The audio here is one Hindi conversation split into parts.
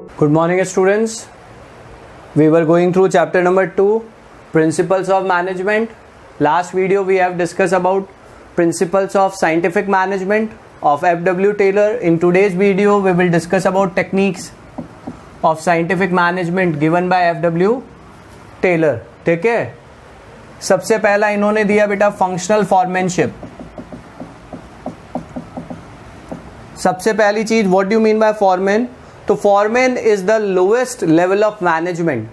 Good morning students. We were going through chapter number 2, Principles of Management. Last video we have discussed about Principles of Scientific Management of F.W. Taylor. In today's video we will discuss about Techniques of Scientific Management given by F.W. Taylor. ठीक है, सबसे पहला इन्होंने दिया बेटा फंक्शनल फॉरमैनशिप. सबसे पहली चीज, what do you mean by foreman? तो foreman is the lowest level of management.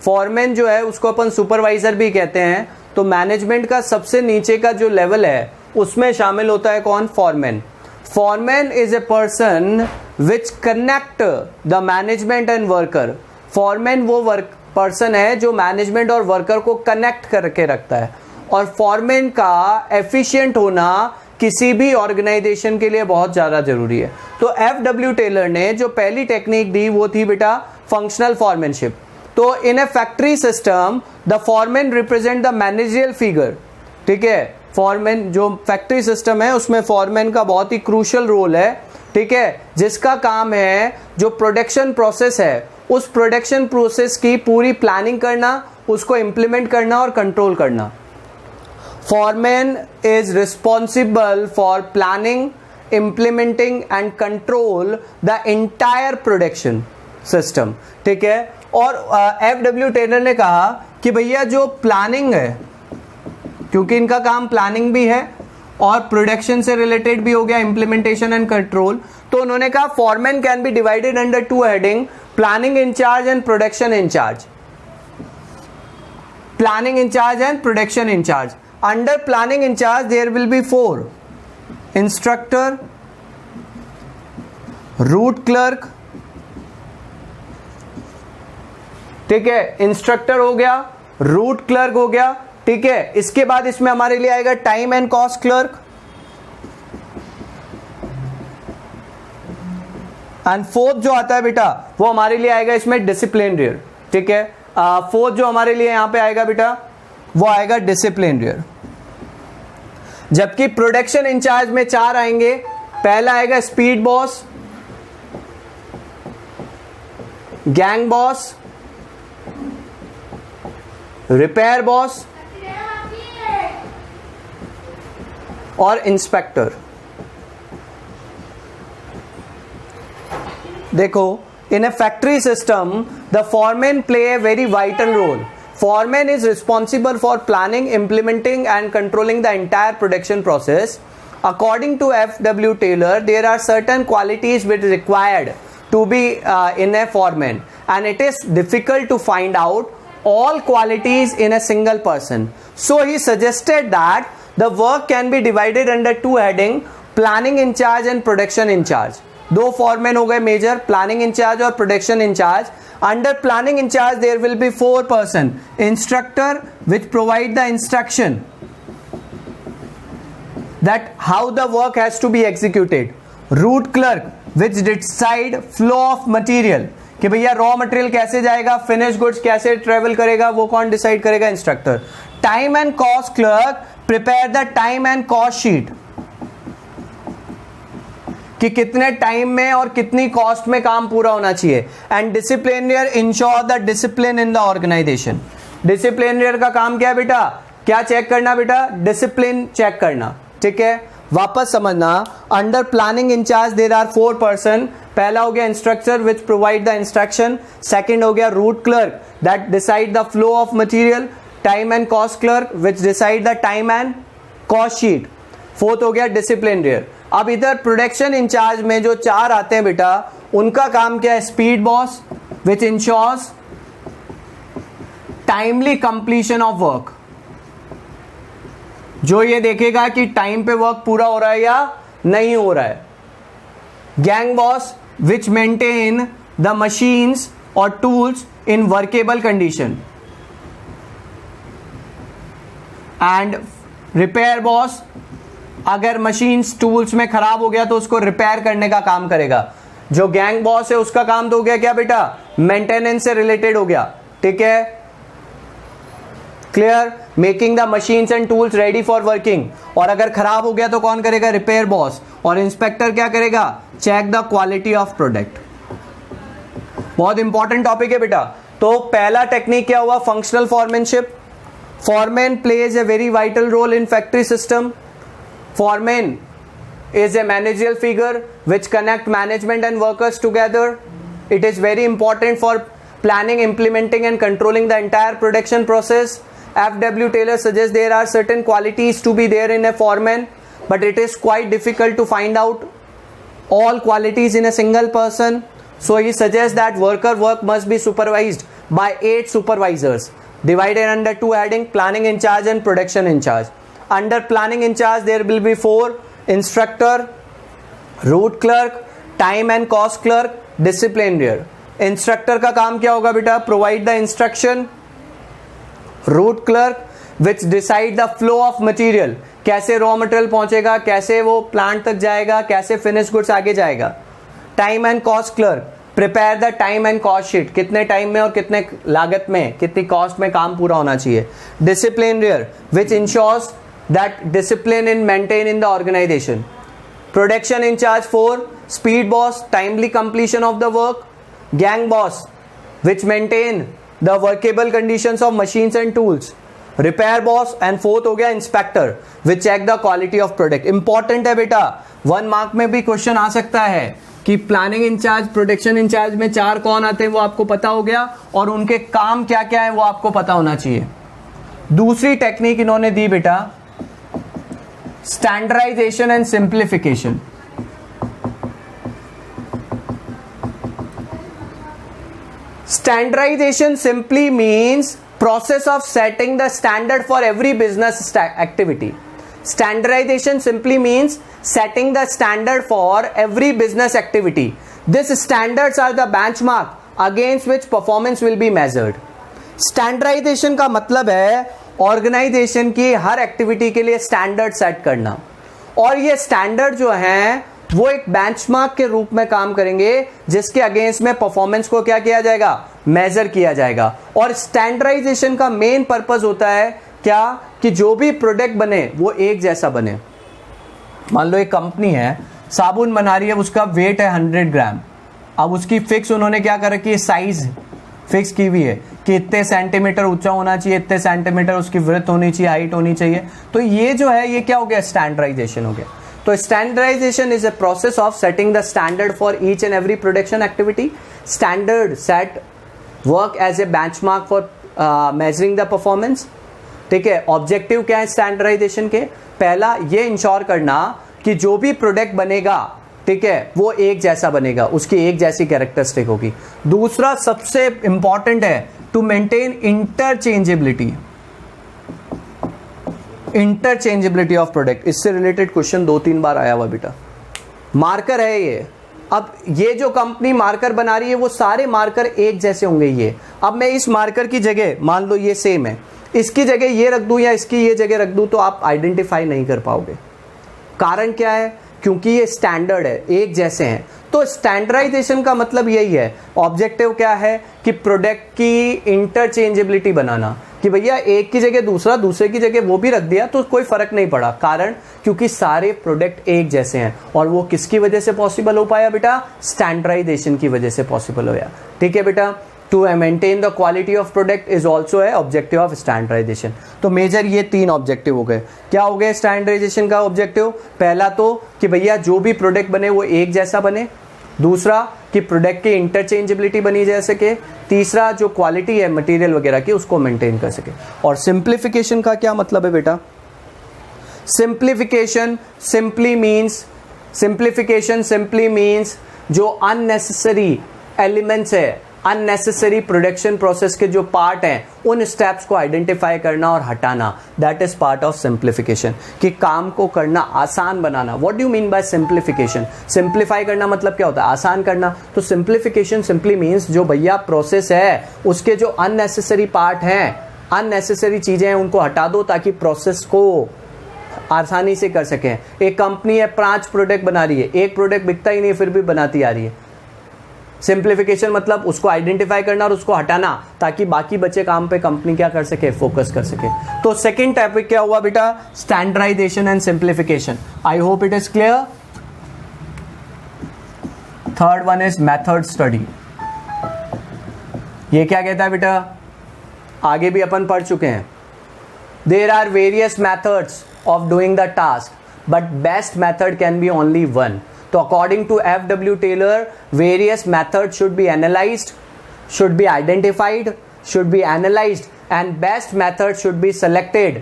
Foreman जो है उसको अपन सुपरवाइजर भी कहते हैं. तो मैनेजमेंट का सबसे नीचे का जो लेवल है उसमें शामिल होता है कौन? Foreman. Foreman is a person which connect the management and worker. Foreman वो पर्सन है जो मैनेजमेंट और वर्कर को कनेक्ट करके रखता है. और फॉरमैन का एफिशिएंट होना किसी भी ऑर्गेनाइजेशन के लिए बहुत ज़्यादा जरूरी है. तो F.W. टेलर ने जो पहली टेक्निक दी वो थी बेटा फंक्शनल फॉरमैनशिप. तो in a factory system the foreman represent the managerial figure. ठीक है, फॉरमैन जो फैक्ट्री सिस्टम है उसमें फॉरमैन का बहुत ही क्रूशियल रोल है. ठीक है, जिसका काम है जो प्रोडक्शन प्रोसेस है उस प्रोडक्शन प्रोसेस की पूरी प्लानिंग करना, उसको इम्प्लीमेंट करना और कंट्रोल करना. Foreman is responsible for planning, implementing and control the entire production system. ठीक है, और F.W. टेलर ने कहा कि भैया जो प्लानिंग है, क्योंकि इनका काम प्लानिंग भी है और प्रोडक्शन से रिलेटेड भी हो गया, इम्प्लीमेंटेशन एंड कंट्रोल. तो उन्होंने कहा foreman can be divided under two heading, planning incharge and production incharge. Planning incharge and production incharge. Under planning in charge there will be 4: instructor, route clerk. ठीक है, इंस्ट्रक्टर हो गया, रूट क्लर्क हो गया. ठीक है, इसके बाद इसमें हमारे लिए आएगा time and cost clerk. And fourth जो आता है बेटा वो हमारे लिए आएगा इसमें डिसिप्लिनरियर. ठीक है, फोर्थ जो हमारे लिए यहां पे आएगा बेटा वो आएगा डिसिप्लिनरियर. जबकि प्रोडक्शन इंचार्ज में 4 आएंगे. पहला आएगा speed boss, gang boss, repair boss और इंस्पेक्टर. देखो, in a factory system the foreman play a very vital role. Foreman is responsible for planning, implementing and controlling the entire production process. According to F.W. Taylor, there are certain qualities which are required to be in a foreman, and it is difficult to find out all qualities in a single person. So he suggested that the work can be divided under 2 heading, planning in charge and production in charge. 2 foremen हो गए मेजर, प्लानिंग इंचार्ज और production incharge. Under planning in charge there will be 4 person: instructor which provide the instruction that how the work has to be executed, route clerk which decide flow of material कि भैया रॉ मटेरियल कैसे जाएगा, फिनिश गुड्स कैसे ट्रेवल करेगा, वो कौन डिसाइड करेगा? Instructor. Time and cost clerk prepare the time and cost sheet कि कितने टाइम में और कितनी कॉस्ट में काम पूरा होना चाहिए. And disciplinarian ensure the discipline in the organisation. Disciplinarian का काम क्या है बेटा? क्या चेक करना बेटा? डिसिप्लिन चेक करना. ठीक है, वापस समझना. Under planning incharge there are 4 person. पहला हो गया instructor which provide the instruction. Second हो गया route clerk that decide the flow of material. Time and cost clerk which decide the time and cost sheet. Fourth हो गया डिसिप्लिनरियर. अब इधर प्रोडक्शन इंचार्ज में जो 4 आते हैं बेटा उनका काम क्या है? Speed boss which ensures timely completion of work. जो ये देखेगा कि टाइम पे वर्क पूरा हो रहा है या नहीं हो रहा है. Gang boss which maintain the machines और tools in workable condition. And repair boss अगर मशीन्स टूल्स में खराब हो गया तो उसको रिपेयर करने का काम करेगा. जो गैंग बॉस है उसका काम तो हो गया क्या बेटा? मेंटेनेंस से रिलेटेड हो गया. ठीक है, clear. Making the machines and tools ready for working. और अगर खराब हो गया तो कौन करेगा? Repair boss. और इंस्पेक्टर क्या करेगा? Check the quality of product. बहुत इंपॉर्टेंट टॉपिक है बेटा। तो पहला टेक्निक क्या हुआ, functional foremanship. Foreman plays a very vital role in factory system. Foreman is a managerial figure which connect management and workers together. It is very important for planning, implementing and controlling the entire production process. F.W. Taylor suggests there are certain qualities to be there in a foreman, but it is quite difficult to find out all qualities in a single person. So he suggests that worker work must be supervised by 8 supervisors divided under 2 heading: planning in charge and production in charge. Under planning in charge there will be 4: instructor, route clerk, time and cost clerk, disciplinarian. Instructor का काम क्या होगा बेटा, provide the instruction. Root clerk which decide the flow of material, कैसे रॉ मटेरियल पहुंचेगा, कैसे वो प्लांट तक जाएगा, कैसे फिनिश गुड्स आगे जाएगा. Time and cost clerk prepare the time and cost sheet, कितने टाइम में और कितने लागत में, कितनी कॉस्ट में काम पूरा होना चाहिए. डिसिप्लिनरियर विच ensures that discipline in maintain in the organization. Production in charge 4: speed boss, timely completion of the work. Gang boss which maintain the workable conditions of machines and tools. Repair boss and 4th हो गया inspector which check the quality of product. important है बेटा, 1 मार्क में भी क्वेश्चन आ सकता है कि प्लानिंग इंचार्ज, प्रोडक्शन इंचार्ज में 4 कौन आते हैं वो आपको पता हो गया और उनके काम क्या क्या है वो आपको पता होना चाहिए. दूसरी टेक्निक इन्होंने दी बेटा, standardisation and simplification. Standardisation simply means process of setting the standard for every business activity. Standardization simply means setting the standard for every business activity. These standards are the benchmark against which performance will be measured. Standardization का मतलब है ऑर्गेनाइजेशन की हर एक्टिविटी के लिए स्टैंडर्ड सेट करना, और ये स्टैंडर्ड जो हैं वो एक बेंचमार्क के रूप में काम करेंगे जिसके अगेंस्ट में परफॉर्मेंस को क्या किया जाएगा, मेजर किया जाएगा. और स्टैंडर्डाइजेशन का मेन पर्पस होता है क्या, कि जो भी प्रोडक्ट बने वो एक जैसा बने. मान लो एक कंपनी है, साबुन बना रही है, उसका वेट है 100 ग्राम. अब उसकी फिक्स उन्होंने क्या कर रखी है, साइज फिक्स की हुई है कि इतने सेंटीमीटर ऊंचा होना चाहिए, इतने सेंटीमीटर उसकी विड्थ होनी चाहिए, हाइट होनी चाहिए. तो ये जो है ये क्या हो गया, स्टैंडर्डाइजेशन हो गया. तो standardisation is a process of setting the standard for each and every production activity. Standard set work as a benchmark for measuring the performance. ठीक है, ऑब्जेक्टिव क्या है स्टैंडर्डाइजेशन के, पहला ये इंश्योर करना कि जो भी प्रोडक्ट बनेगा, ठीक है, वो एक जैसा बनेगा, उसकी एक जैसी कैरेक्टरिस्टिक होगी. दूसरा सबसे इंपॉर्टेंट है to maintain interchangeability. Interchangeability of product, इससे रिलेटेड क्वेश्चन 2-3 बार आया हुआ बेटा. मार्कर है ये, अब ये जो कंपनी मार्कर बना रही है वो सारे मार्कर एक जैसे होंगे. ये अब मैं इस मार्कर की जगह, मान लो ये सेम है, इसकी जगह ये रख दूं या इसकी ये जगह रख दूं तो आप आइडेंटिफाई नहीं कर पाओगे. कारण क्या है, क्योंकि ये स्टैंडर्ड है, एक जैसे हैं. तो स्टैंडर्डाइजेशन का मतलब यही है. ऑब्जेक्टिव क्या है कि प्रोडक्ट की इंटरचेंजेबिलिटी बनाना, कि भैया एक की जगह दूसरा, दूसरे की जगह वो भी रख दिया तो कोई फर्क नहीं पड़ा. कारण क्योंकि सारे प्रोडक्ट एक जैसे हैं. और वो किसकी वजह से पॉसिबल हो पाया बेटा, स्टैंडर्डाइजेशन की वजह से पॉसिबल हो गया. ठीक है बेटा, to maintain the quality of product is also है ऑब्जेक्टिव ऑफ स्टैंडर्डाइजेशन. तो मेजर ये 3 ऑब्जेक्टिव हो गए. क्या हो गए स्टैंडर्डाइजेशन का ऑब्जेक्टिव, पहला तो कि भैया जो भी प्रोडक्ट बने वो एक जैसा बने. दूसरा कि प्रोडक्ट की इंटरचेंजेबिलिटी बनी जा सके. तीसरा जो क्वालिटी है मटेरियल वगैरह की उसको मेंटेन कर सके. और सिंप्लीफिकेशन का क्या मतलब है बेटा, सिंप्लीफिकेशन सिंपली मीन्स जो अननेसेसरी एलिमेंट्स है, अननेसेसरी प्रोडक्शन प्रोसेस के जो पार्ट हैं उन स्टेप्स को आइडेंटिफाई करना और हटाना. That is part of simplification, कि काम को करना आसान बनाना. What do you mean by simplification, simplify करना मतलब क्या होता है, आसान करना. तो सिंप्लीफिकेशन सिंपली मीन्स जो भैया प्रोसेस है उसके जो अननेसेसरी पार्ट हैं, अननेसेसरी चीजें हैं, उनको हटा दो ताकि प्रोसेस को आसानी से कर सकें. एक कंपनी है 5 प्रोडक्ट बना रही है, एक प्रोडक्ट बिकता ही नहीं फिर भी बनाती आ रही है. सिंप्लीफिकेशन मतलब उसको आइडेंटिफाई करना और उसको हटाना ताकि बाकी बचे काम पे कंपनी क्या कर सके, फोकस कर सके. तो सेकंड टॉपिक क्या हुआ बेटा, standardisation and simplification. I hope it is clear. Third one is method study. ये क्या कहता है बेटा, आगे भी अपन पढ़ चुके हैं, there are various methods of doing the task but best method can be only one. तो according to F.W. Taylor, various method should be analysed, should be identified, should be analyzed and best method should be selected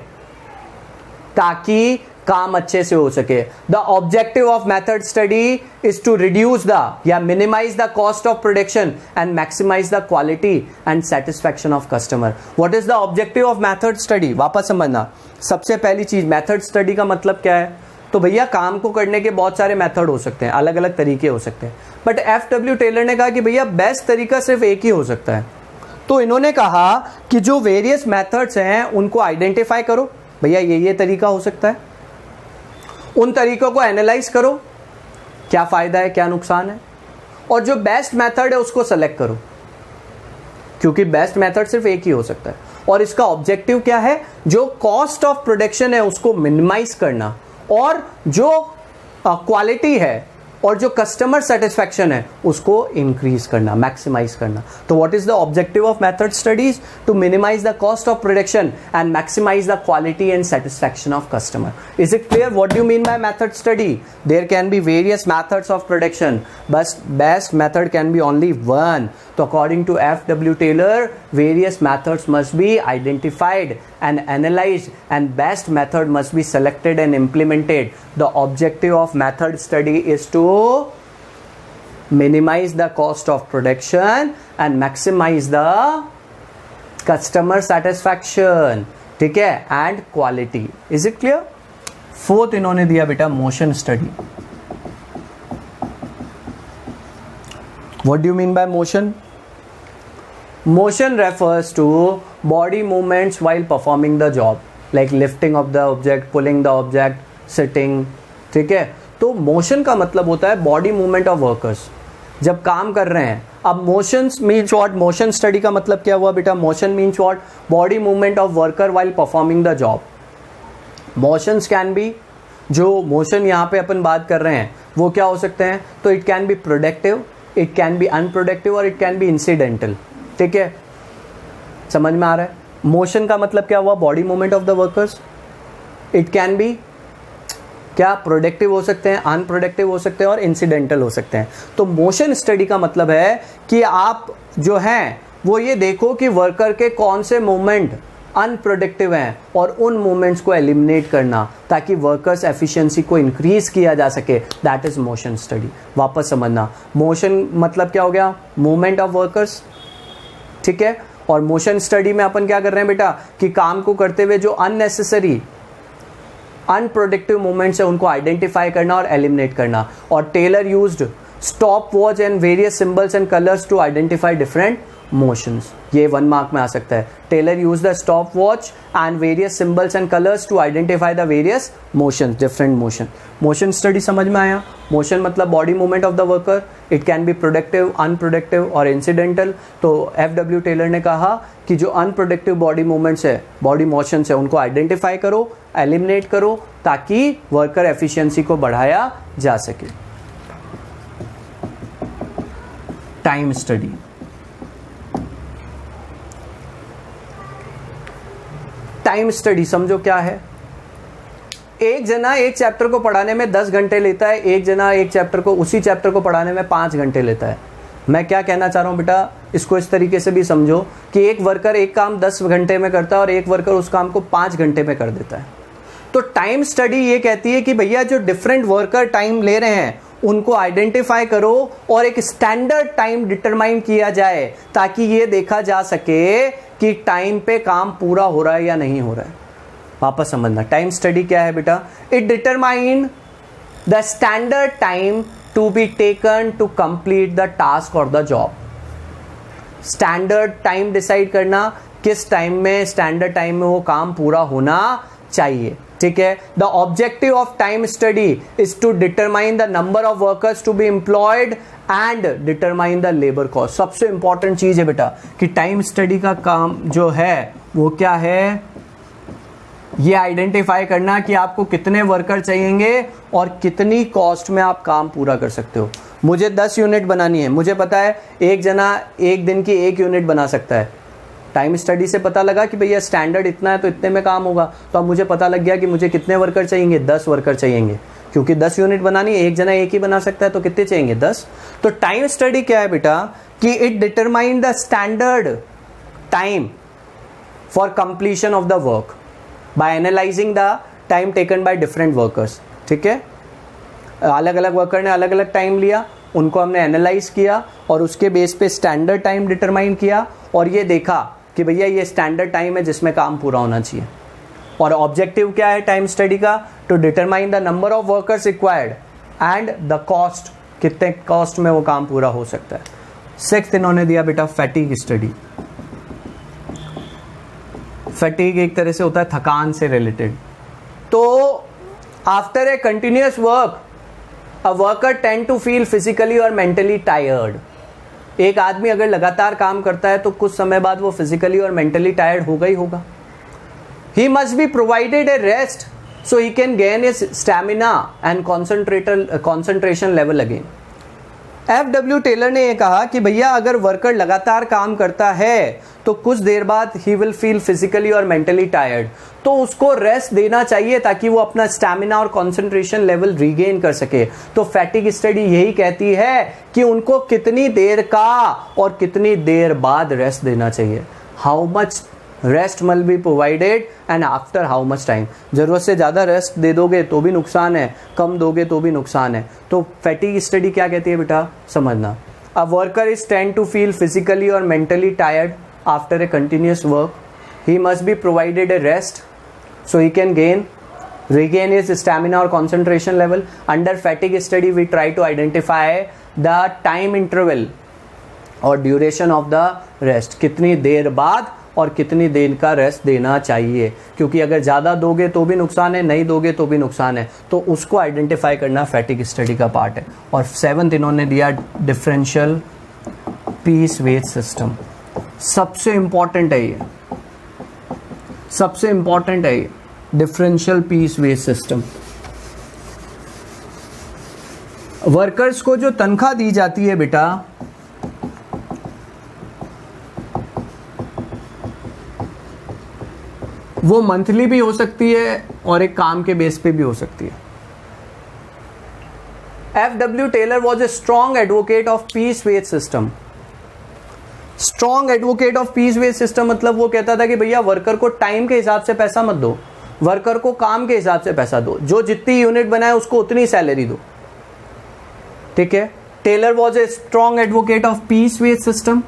ताकि काम अच्छे से हो सके. The objective of method study is to reduce the या minimize the cost of production and maximize the quality and satisfaction of customer. What is the objective of method study? वापस समझना. सबसे पहली चीज, method study का मतलब क्या है? तो भैया काम को करने के बहुत सारे मेथड हो सकते हैं, अलग अलग तरीके हो सकते हैं, बट F.W. टेलर ने कहा कि भैया बेस्ट तरीका सिर्फ एक ही हो सकता है. तो इन्होंने कहा कि जो वेरियस मेथड्स हैं उनको आइडेंटिफाई करो, भैया ये तरीका हो सकता है, उन तरीकों को एनालाइज करो, क्या फायदा है क्या नुकसान है, और जो बेस्ट मेथड है उसको सेलेक्ट करो, क्योंकि बेस्ट मेथड सिर्फ एक ही हो सकता है. और इसका ऑब्जेक्टिव क्या है, जो कॉस्ट ऑफ प्रोडक्शन है उसको मिनिमाइज करना, और जो क्वालिटी है और जो कस्टमर सेटिस्फैक्शन है उसको इंक्रीज करना, मैक्सिमाइज करना. तो what is the objective of method studies? To minimise the cost of production and maximise the quality and satisfaction of customer. Is it clear what do mean by method study? There can be various methods of production but best method can be only one. तो according to F.W. Taylor, various methods must be identified and analyzed and best method must be selected and implemented. The objective of method study is to minimize the cost of production and maximize the customer satisfaction, ठीक है, and quality. Is it clear? Fourth इन्होंने दिया बेटा motion study. What do you mean by motion? Motion refers to body movements while performing the job, like lifting of the object, pulling the object, sitting. ठीक है, तो मोशन का मतलब होता है बॉडी मूवमेंट ऑफ वर्कर्स जब काम कर रहे हैं. अब motion means what? Motion study का मतलब क्या हुआ बेटा? Motion means what? Body movement of worker while performing the job. Motions can be, जो मोशन यहाँ पे अपन बात कर रहे हैं वो क्या हो सकते हैं? तो it can be productive, it can B unproductive और इट कैन बी इंसिडेंटल. ठीक है, समझ में आ रहा है? मोशन का मतलब क्या हुआ? Body movement of the workers. It can B क्या? प्रोडक्टिव हो सकते हैं, अनप्रोडक्टिव हो सकते हैं और इंसिडेंटल हो सकते हैं. तो मोशन स्टडी का मतलब है कि आप जो हैं वो ये देखो कि वर्कर के कौन से मूवमेंट अनप्रोडक्टिव हैं और उन मूवमेंट्स को एलिमिनेट करना ताकि वर्कर्स एफिशिएंसी को इंक्रीज किया जा सके. That is motion study. वापस समझना, मोशन मतलब क्या हो गया? Movement of workers. ठीक है, और मोशन स्टडी में अपन क्या कर रहे हैं बेटा कि काम को करते हुए जो अननेसेसरी अनप्रोडक्टिव मूवमेंट्स है उनको आइडेंटिफाई करना और एलिमिनेट करना. और Taylor used stop watch and various symbols and colours to identify different motions. ये 1 मार्क में आ सकता है. Taylor use the stop watch and various symbols and colours to identify the various motions, different motion. Motion study समझ में आया? मोशन मतलब body movement of the worker. It can be productive, unproductive और इंसिडेंटल. तो F.W. टेलर ने कहा कि जो अनप्रोडक्टिव बॉडी मूवमेंट्स है, बॉडी मोशंस है, उनको आइडेंटिफाई करो, एलिमिनेट करो ताकि वर्कर एफिशिएंसी को बढ़ाया जा सके. Time study. टाइम स्टडी समझो क्या है? एक जना एक चैप्टर को पढ़ाने में 10 घंटे लेता है, एक जना एक चैप्टर को, उसी चैप्टर को पढ़ाने में 5 घंटे लेता है. मैं क्या कहना चाह रहा हूं बेटा, इसको इस तरीके से भी समझो कि एक वर्कर एक काम 10 घंटे में करता है और एक वर्कर उस काम को 5 घंटे में कर देता है. तो टाइम स्टडी ये कहती है कि भैया जो डिफरेंट वर्कर टाइम ले रहे हैं उनको आइडेंटिफाई करो और एक स्टैंडर्ड टाइम डिटरमाइन किया जाए ताकि ये देखा जा सके कि टाइम पे काम पूरा हो रहा है या नहीं हो रहा है. वापस समझना, टाइम स्टडी क्या है बेटा? It determine the standard time to be taken to complete the task और the job. Standard time decide करना, किस टाइम में, स्टैंडर्ड टाइम में वो काम पूरा होना चाहिए. ठीक है, the objective of time study is to determine the number of workers to be employed and determine the labour cost. सबसे इंपॉर्टेंट चीज है बेटा कि टाइम स्टडी का काम जो है वो क्या है? ये आइडेंटिफाई करना कि आपको कितने वर्कर चाहिएंगे और कितनी कॉस्ट में आप काम पूरा कर सकते हो। मुझे 10 यूनिट बनानी है, मुझे पता है एक जना एक दिन की 1 यूनिट बना सकता है। टाइम स्टडी से पता लगा कि भैया स्टैंडर्ड इतना है तो इतने में काम होगा, तो अब मुझे पता लग गया कि मुझे कितने वर्कर चाहिएंगे, 10 वर्कर चाहिएंगे, क्योंकि 10 यूनिट बनानी है, एक जना एक ही बना सकता है, तो कितने चाहिएंगे, 10। तो टाइम स्टडी क्या है बेटा कि it determine the standard time for completion of the work by analysing the time taken by different workers. ठीक है, अलग अलग वर्कर ने अलग अलग टाइम लिया, उनको हमने एनालाइज किया और उसके बेस पे स्टैंडर्ड टाइम डिटरमाइन किया और ये देखा कि भैया ये स्टैंडर्ड टाइम है जिसमें काम पूरा होना चाहिए। और ऑब्जेक्टिव क्या है टाइम स्टडी का, to determine the number of workers required and the cost, कितने कॉस्ट में वो काम पूरा हो सकता है। 6th इन्होंने दिया बेटा फैटीग स्टडी। फैटीग एक तरह से होता है थकान से रिलेटेड। तो after a continuous work a worker tend to feel physically और मेंटली टायर्ड। एक आदमी अगर लगातार काम करता है तो कुछ समय बाद वो फिजिकली और मेंटली टायर्ड होगा ही होगा। He must be provided a rest so he can gain his stamina and concentration level again. FW Taylor ने ये कहा कि भैया अगर वर्कर लगातार काम करता है तो कुछ देर बाद he will feel physically और mentally tired, तो उसको रेस्ट देना चाहिए ताकि वो अपना स्टैमिना और कंसंट्रेशन लेवल रीगेन कर सके। तो फैटिग स्टडी यही कहती है कि उनको कितनी देर का और कितनी देर बाद रेस्ट देना चाहिए। हाउ मच रेस्ट मल be provided and after how much time. ज़रूरत से ज़्यादा रेस्ट दे दोगे तो भी नुकसान है, कम दोगे तो भी नुकसान है। तो फैटिग स्टडी क्या कहती है बेटा, समझना। A worker is tend to feel physically और mentally tired after a continuous work, he must be provided a rest so he can regain his stamina or concentration level. Under fatigue study we try to identify the time interval और ड्यूरेशन ऑफ द रेस्ट, कितनी देर बाद और कितनी देर का रेस्ट देना चाहिए, क्योंकि अगर ज़्यादा दोगे तो भी नुकसान है, नहीं दोगे तो भी नुकसान है। तो उसको आइडेंटिफाई करना फैटिग स्टडी का पार्ट है। और 7th इन्होंने दिया डिफरेंशियल पीस वेट सिस्टम। सबसे इंपॉर्टेंट है ये, सबसे इंपॉर्टेंट है ये differential piece wage system. Workers को जो तनख्वाह दी जाती है बेटा, वो मंथली भी हो सकती है और एक काम के बेस पे भी हो सकती है। FW Taylor was a strong advocate of piece wage system. Strong advocate of piece wage system मतलब वो कहता था कि भैया वर्कर को टाइम के हिसाब से पैसा मत दो, वर्कर को काम के हिसाब से पैसा दो, जो जितनी यूनिट बनाए उसको उतनी सैलरी दो। ठीक है, Taylor was a strong advocate of piece wage system.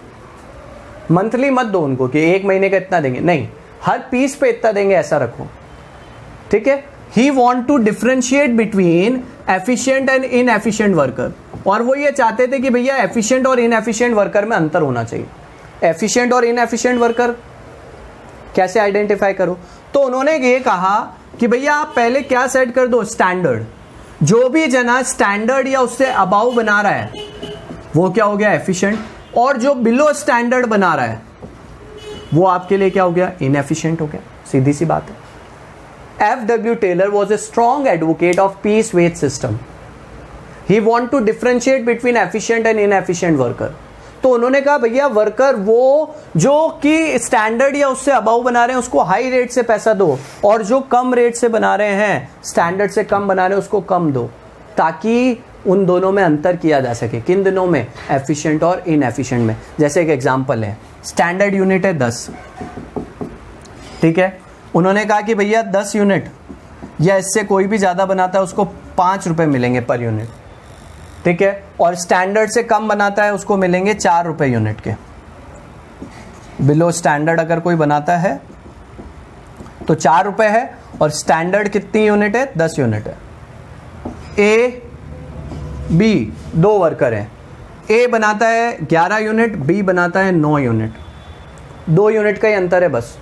Monthly मत दो उनको कि एक महीने का इतना देंगे, नहीं, हर पीस पे इतना देंगे ऐसा रखो। ठीक है, he want to differentiate between efficient and inefficient worker, और वो ये चाहते थे कि भैया एफिशिएंट और इनएफिशिएंट वर्कर में अंतर होना चाहिए। एफिशिएंट और इनएफिशिएंट वर्कर कैसे आइडेंटिफाई करो, तो उन्होंने ये कहा कि भैया आप पहले क्या सेट कर दो, स्टैंडर्ड। जो भी जना स्टैंडर्ड या उससे अबाउ बना रहा है वो क्या हो गया, एफिशिएंट, और जो बिलो स्टैंडर्ड बना रहा है वो आपके लिए क्या हो गया, इनएफिशिएंट हो गया। सीधी सी बात है। FW Taylor was a strong advocate of piece wage system. He want to differentiate between efficient and inefficient worker. तो उन्होंने कहा भैया वर्कर वो जो कि स्टैंडर्ड या उससे अबाउ बना रहे हैं उसको हाई रेट से पैसा दो, और जो कम रेट से बना रहे हैं, स्टैंडर्ड से कम बना रहे हैं, उसको कम दो, ताकि उन दोनों में अंतर किया जा सके। किन दिनों में, एफिशिएंट और इनएफिशिएंट में। जैसे एक एग्जांपल है, स्टैंडर्ड यूनिट है 10, ठीक है, उन्होंने कहा कि भैया 10 यूनिट या इससे कोई भी ज़्यादा बनाता है उसको 5 रुपये मिलेंगे पर यूनिट। ठीक है, और स्टैंडर्ड से कम बनाता है उसको मिलेंगे 4 रुपये यूनिट के। बिलो स्टैंडर्ड अगर कोई बनाता है तो 4 रुपये है, और स्टैंडर्ड कितनी यूनिट है, 10 यूनिट है। ए बी 2 वर्कर हैं, ए बनाता है 11 यूनिट, बी बनाता है 9 यूनिट। 2 यूनिट का ही अंतर है बस,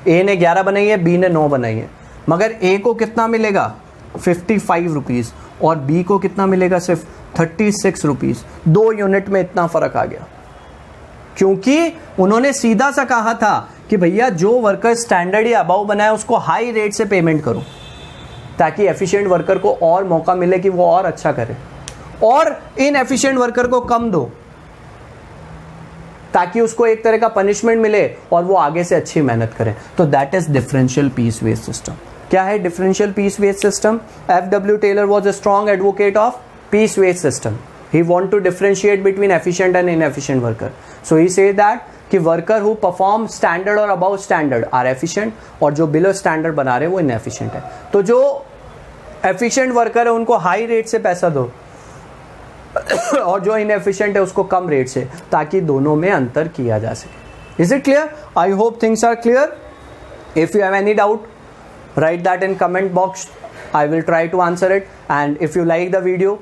ए ने 11 बनाई है, बी ने 9 बनाई है। मगर ए को कितना मिलेगा, 55 रुपीज़, और बी को कितना मिलेगा, सिर्फ 36 रुपीज़। 2 यूनिट में इतना फ़र्क आ गया, क्योंकि उन्होंने सीधा सा कहा था कि भैया जो वर्कर स्टैंडर्ड या अबाउ बना है उसको हाई रेट से पेमेंट करो, ताकि एफिशिएंट वर्कर को और मौका मिले कि वो और अच्छा करे, और इनएफिशिएंट वर्कर को कम दो ताकि उसको एक तरह का पनिशमेंट मिले और वो आगे से अच्छी मेहनत करे। तो that is differential piece wage system. क्या है differential piece wage system? F W. Taylor was a strong advocate of piece wage system. He want to differentiate between efficient and inefficient worker. So he say that कि वर्कर हु परफॉर्म स्टैंडर्ड और अबाउ स्टैंडर्ड आर एफिशिएंट, और जो बिलो स्टैंडर्ड बना रहे हैं वो इनएफिशिएंट है। तो जो एफिशिएंट वर्कर है उनको हाई रेट से पैसा दो और जो इनएफिशिएंट है उसको कम रेट से, ताकि दोनों में अंतर किया जा सके। Is it clear? I hope things are clear. If you have any doubt, write that in comment box. I will try to answer it. And if you like the video,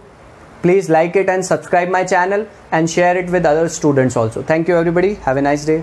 please like it and subscribe my channel and share it with other students also. Thank you everybody. Have a nice day.